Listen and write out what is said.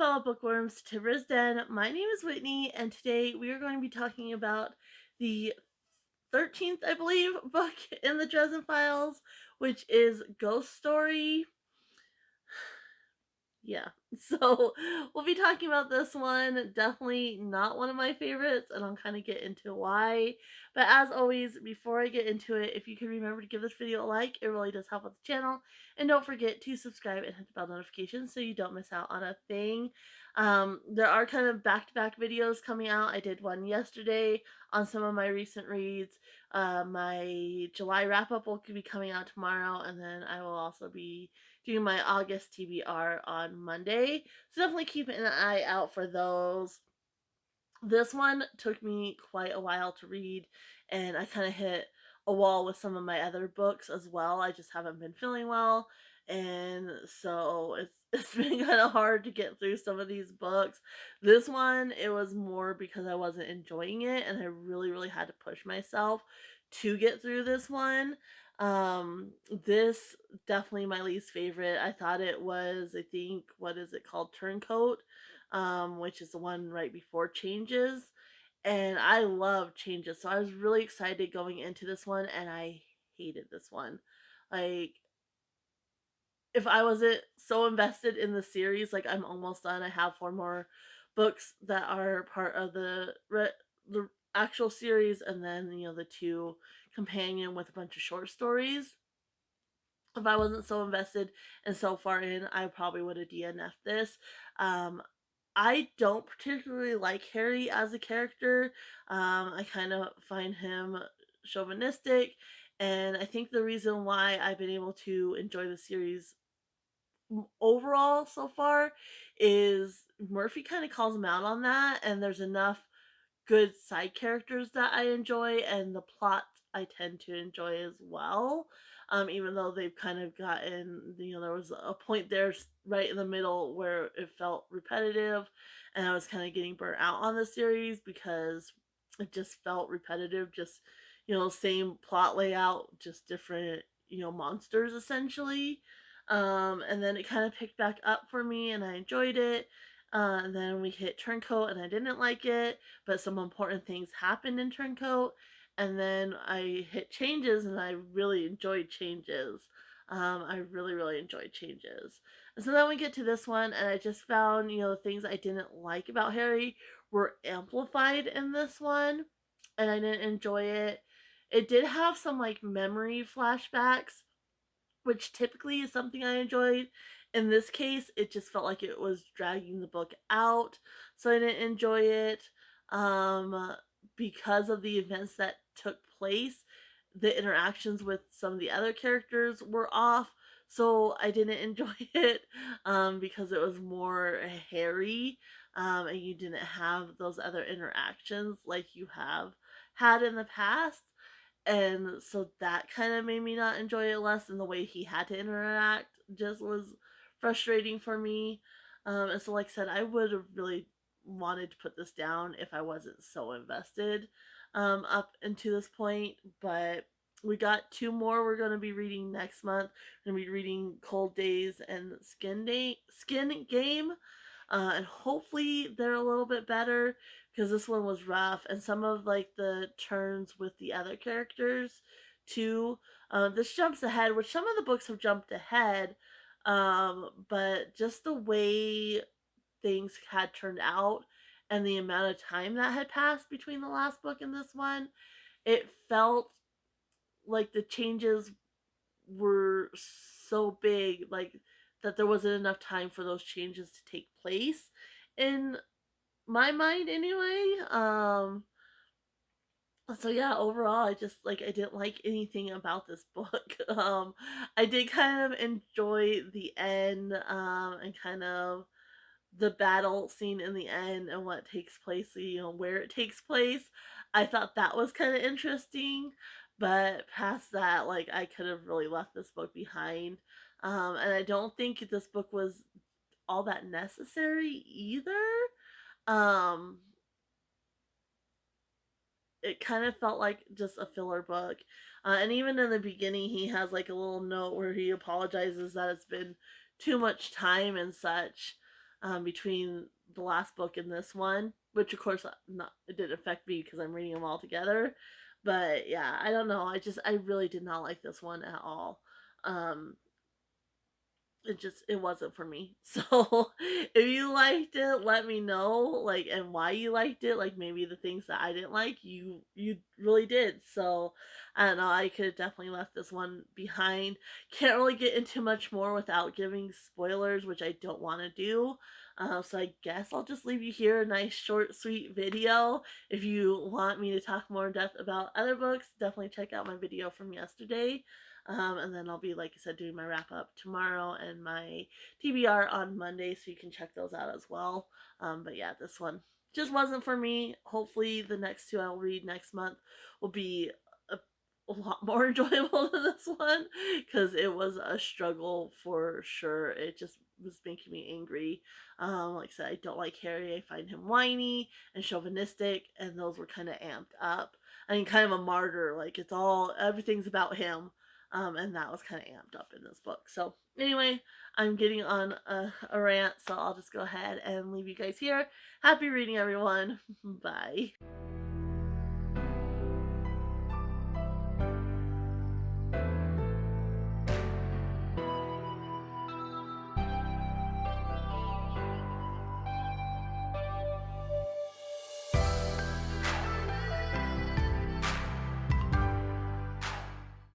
fellow bookworms to Dresden. My name is Whitney, and today we are going to be talking about the 13th, I believe, book in the Dresden Files, which is Ghost Story. Yeah, so we'll be talking about this one. Definitely not one of my favorites, and I'll kind of get into why. But as always, before I get into it, if you could remember to give this video a like, it really does help with the channel. And don't forget to subscribe and hit the bell notification so you don't miss out on a thing. There are kind of back-to-back videos coming out. I did one yesterday on some of my recent reads. My July wrap-up will be coming out tomorrow, and then I will also be doing my August TBR on Monday. So definitely keep an eye out for those. This one took me quite a while to read, and I kind of hit a wall with some of my other books as well. I just haven't been feeling well, and so it's been kind of hard to get through some of these books. This one, it was more because I wasn't enjoying it, and I really had to push myself to get through this one. This definitely my least favorite. I thought it was, I think, what is it called? Turncoat, which is the one right before Changes. And I love Changes, so I was really excited going into this one, and I hated this one. Like, if I wasn't so invested in the series, like I'm almost done. I have four more books that are part of the actual series, and then the two companion with a bunch of short stories. If I wasn't so invested and so far in, I probably would have DNF'd this. Um, I don't particularly like Harry as a character. I kind of find him chauvinistic, and I think the reason why I've been able to enjoy the series overall so far is Murphy kind of calls him out on that, and there's enough good side characters that I enjoy, and the plot I tend to enjoy as well. Even though they've kind of gotten, there was a point there right in the middle where it felt repetitive, and I was kind of getting burnt out on the series because it just felt repetitive, just, same plot layout, just different, monsters essentially. And then it kind of picked back up for me, and I enjoyed it. And then we hit Turncoat, and I didn't like it, but some important things happened in Turncoat. And then I hit Changes, and I really enjoyed Changes. I really enjoyed Changes. And so then we get to this one, and I just found, the things I didn't like about Harry were amplified in this one, and I didn't enjoy it. It did have some like memory flashbacks, which typically is something I enjoyed. In this case, it just felt like it was dragging the book out, so I didn't enjoy it. Um, because of the events that took place, the interactions with some of the other characters were off, so I didn't enjoy it. Because it was more hairy, and you didn't have those other interactions like you have had in the past. And so that kind of made me not enjoy it less, and the way he had to interact just was frustrating for me. And so, like I said, I would have really wanted to put this down if I wasn't so invested up into this point. But we got two more we're going to be reading next month. We're going to be reading Cold Days and Skin Game. And hopefully they're a little bit better, because this one was rough, and some of like the turns with the other characters too. This jumps ahead, which some of the books have jumped ahead, but just the way things had turned out and the amount of time that had passed between the last book and this one, it felt like the changes were so big, like that there wasn't enough time for those changes to take place in my mind anyway. So yeah, overall I just, like, I didn't like anything about this book. I did kind of enjoy the end, and kind of the battle scene in the end and what takes place, where it takes place. I thought that was kind of interesting, but past that, like, I could have really left this book behind. And I don't think this book was all that necessary either. Um, it kind of felt like just a filler book. And even in the beginning, he has like a little note where he apologizes that it's been too much time and such. between the last book and this one, which of course it didn't affect me because I'm reading them all together. But yeah, I don't know. I really did not like this one at all. Um, it wasn't for me. So if you liked it, let me know, like, and why you liked it. Like maybe the things that I didn't like, you really did. So I don't know, I could have definitely left this one behind. Can't really get into much more without giving spoilers, which I don't want to do. So I guess I'll just leave you here, a nice short sweet video. If you want me to talk more in depth about other books, definitely check out my video from yesterday. And then I'll be, like I said, doing my wrap up tomorrow and my TBR on Monday, so you can check those out as well. But yeah, this one just wasn't for me. Hopefully, the next two I'll read next month will be a lot more enjoyable than this one, because it was a struggle for sure. It just was making me angry. Like I said, I don't like Harry. I find him whiny and chauvinistic, and those were kind of amped up. I mean, kind of a martyr. Like everything's about him. And that was kind of amped up in this book. So anyway, I'm getting on a rant, so I'll just go ahead and leave you guys here. Happy reading, everyone. Bye.